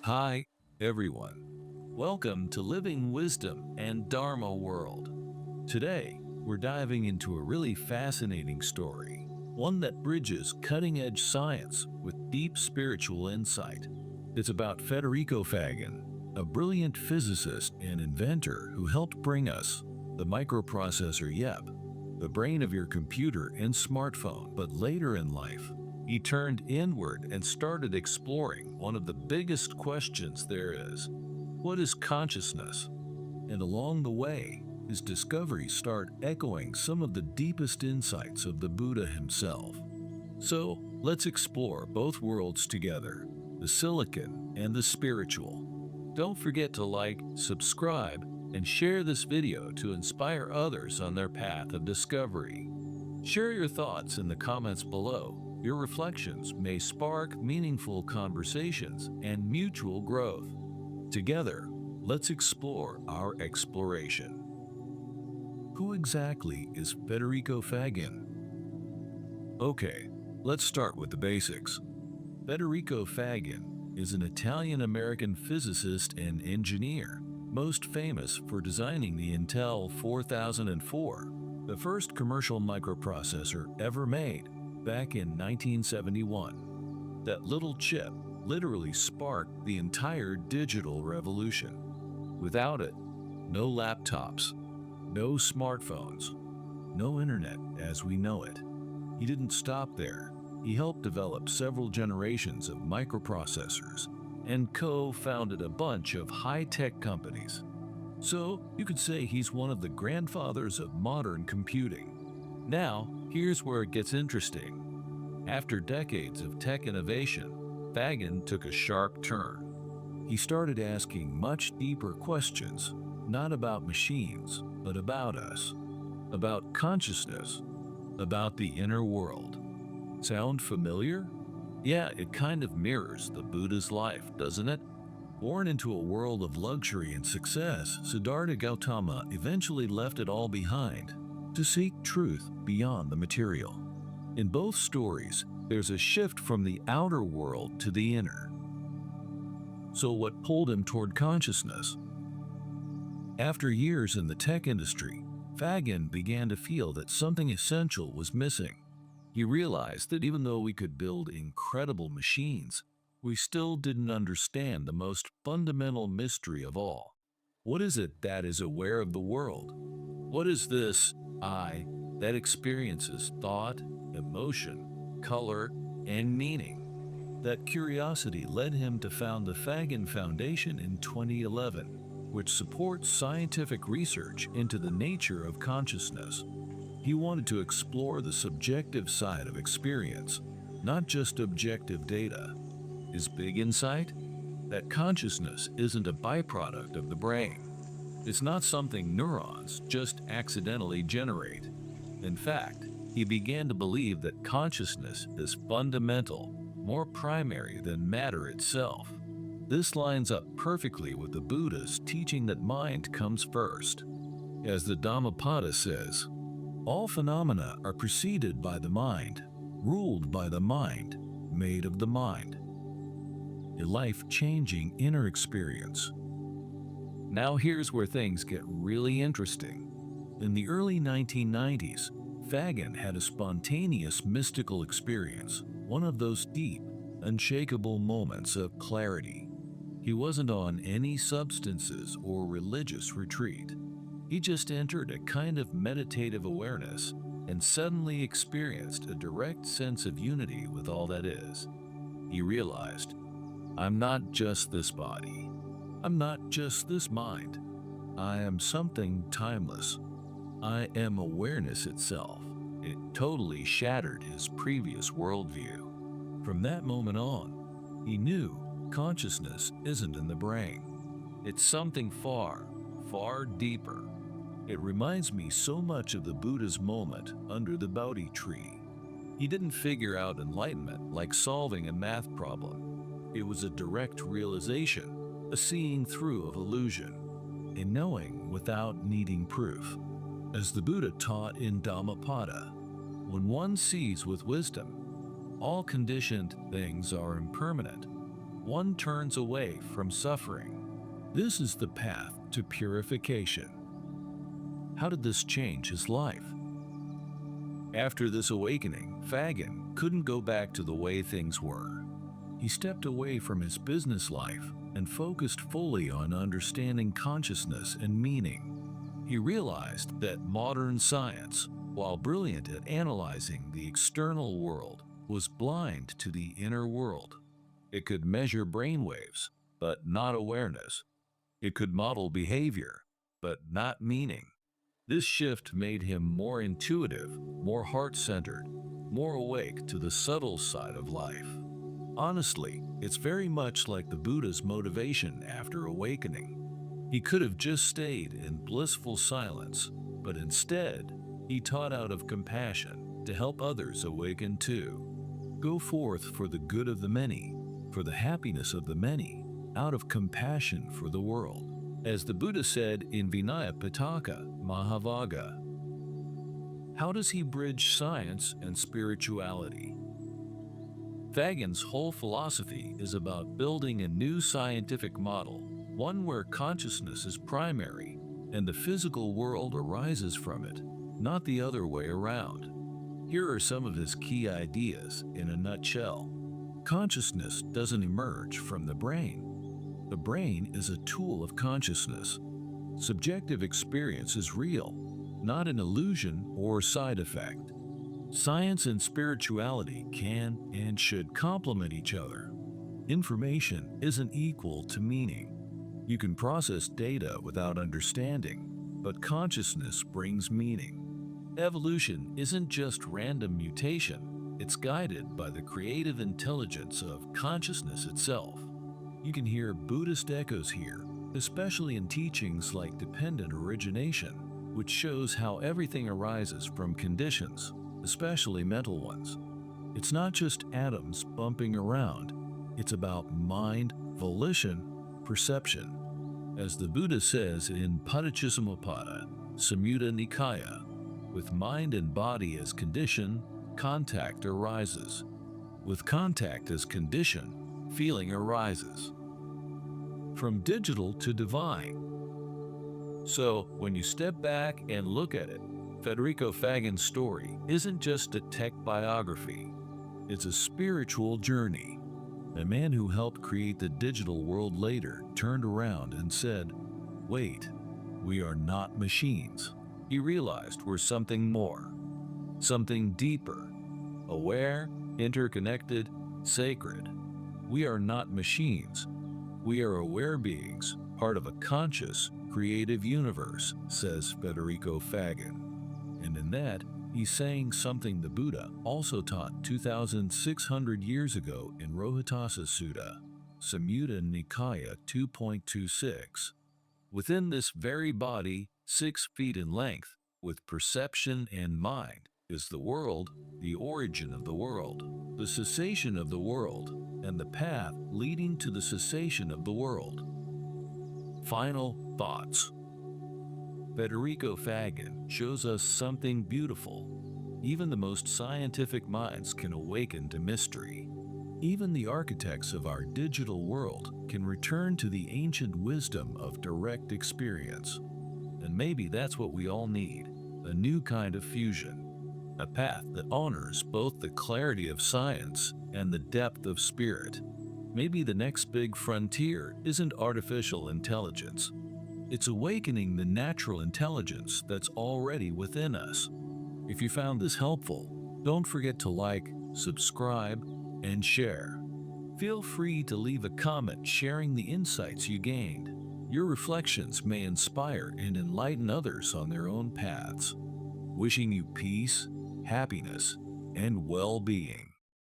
Hi, everyone. Welcome to Living Wisdom and Dharma World. Today, we're diving into a really fascinating story, one that bridges cutting-edge science with deep spiritual insight. It's about Federico Faggin, a brilliant physicist and inventor who helped bring us the microprocessor, yep, the brain of your computer and smartphone. But later in life, he turned inward and started exploring one of the biggest questions there is. What is consciousness? And along the way, his discoveries start echoing some of the deepest insights of the Buddha himself. So, let's explore both worlds together, the silicon and the spiritual. Don't forget to like, subscribe, and share this video to inspire others on their path of discovery. Share your thoughts in the comments below. Your reflections may spark meaningful conversations and mutual growth. Together, let's explore our exploration. Who exactly is Federico Faggin? Okay, let's start with the basics. Federico Faggin is an Italian-American physicist and engineer, most famous for designing the Intel 4004, the first commercial microprocessor ever made back in 1971. That little chip literally sparked the entire digital revolution. Without it, no laptops, no smartphones, no internet as we know it. He didn't stop there. He helped develop several generations of microprocessors and co-founded a bunch of high-tech companies. So you could say he's one of the grandfathers of modern computing. Now, here's where it gets interesting. After decades of tech innovation, Faggin took a sharp turn. He started asking much deeper questions, not about machines, but about us, about consciousness, about the inner world. Sound familiar? Yeah, it kind of mirrors the Buddha's life, doesn't it? Born into a world of luxury and success, Siddhartha Gautama eventually left it all behind to seek truth beyond the material. In both stories, there's a shift from the outer world to the inner. So what pulled him toward consciousness? After years in the tech industry, Faggin began to feel that something essential was missing. He realized that even though we could build incredible machines, we still didn't understand the most fundamental mystery of all. What is it that is aware of the world? What is this I that experiences thought, emotion, color, and meaning? That curiosity led him to found the Faggin Foundation in 2011, which supports scientific research into the nature of consciousness. He wanted to explore the subjective side of experience, not just objective data. His big insight? That consciousness isn't a byproduct of the brain. It's not something neurons just accidentally generate. In fact, he began to believe that consciousness is fundamental, more primary than matter itself. This lines up perfectly with the Buddha's teaching that mind comes first. As the Dhammapada says, all phenomena are preceded by the mind, ruled by the mind, made of the mind. A life-changing inner experience. Now here's where things get really interesting. In the early 1990s, Faggin had a spontaneous mystical experience, one of those deep, unshakable moments of clarity. He wasn't on any substances or religious retreat. He just entered a kind of meditative awareness and suddenly experienced a direct sense of unity with all that is. He realized, I'm not just this body. I'm not just this mind. I am something timeless. I am awareness itself. It totally shattered his previous worldview. From that moment on, he knew consciousness isn't in the brain. It's something far, far deeper. It reminds me so much of the Buddha's moment under the Bodhi Tree. He didn't figure out enlightenment like solving a math problem. It was a direct realization, a seeing through of illusion, a knowing without needing proof. As the Buddha taught in Dhammapada, when one sees with wisdom, all conditioned things are impermanent. one turns away from suffering. This is the path to purification. How did this change his life? After this awakening, Faggin couldn't go back to the way things were. He stepped away from his business life and focused fully on understanding consciousness and meaning. He realized that modern science, while brilliant at analyzing the external world, was blind to the inner world. It could measure brainwaves, but not awareness. It could model behavior, but not meaning. This shift made him more intuitive, more heart-centered, more awake to the subtle side of life. Honestly, it's very much like the Buddha's motivation after awakening. He could have just stayed in blissful silence, but instead, he taught out of compassion to help others awaken too. Go forth for the good of the many, for the happiness of the many, out of compassion for the world. As the Buddha said in Vinaya Pitaka Mahavagga. How does he bridge science and spirituality? Faggin's whole philosophy is about building a new scientific model, one where consciousness is primary and the physical world arises from it, not the other way around. Here are some of his key ideas in a nutshell. Consciousness doesn't emerge from the brain. The brain is a tool of consciousness. Subjective experience is real, not an illusion or side effect. Science and spirituality can and should complement each other. Information isn't equal to meaning. You can process data without understanding, but consciousness brings meaning. Evolution isn't just random mutation, it's guided by the creative intelligence of consciousness itself. You can hear Buddhist echoes here, especially in teachings like dependent origination, which shows how everything arises from conditions, especially mental ones. It's not just atoms bumping around, it's about mind, volition, perception. As the Buddha says in Patichissamuppada, Samyutta Nikaya, with mind and body as condition, contact arises. With contact as condition, feeling arises. From digital to divine. So, when you step back and look at it, Federico Faggin's story isn't just a tech biography. It's a spiritual journey. A man who helped create the digital world later turned around and said, "Wait, we are not machines." He realized we're something more, something deeper, aware, interconnected, sacred. We are not machines. We are aware beings, part of a conscious, creative universe, says Federico Faggin. And in that, he's saying something the Buddha also taught 2,600 years ago in Rohitassa Sutta, Samyutta Nikaya 2.26. Within this very body, 6 feet in length, with perception and mind, is the world, the origin of the world, the cessation of the world, and the path leading to the cessation of the world. Final thoughts. Federico Faggin shows us something beautiful. Even the most scientific minds can awaken to mystery. Even the architects of our digital world can return to the ancient wisdom of direct experience. And maybe that's what we all need, a new kind of fusion. A path that honors both the clarity of science and the depth of spirit. Maybe the next big frontier isn't artificial intelligence. It's awakening the natural intelligence that's already within us. If you found this helpful, don't forget to like, subscribe, and share. Feel free to leave a comment sharing the insights you gained. Your reflections may inspire and enlighten others on their own paths. Wishing you peace, happiness, and well-being.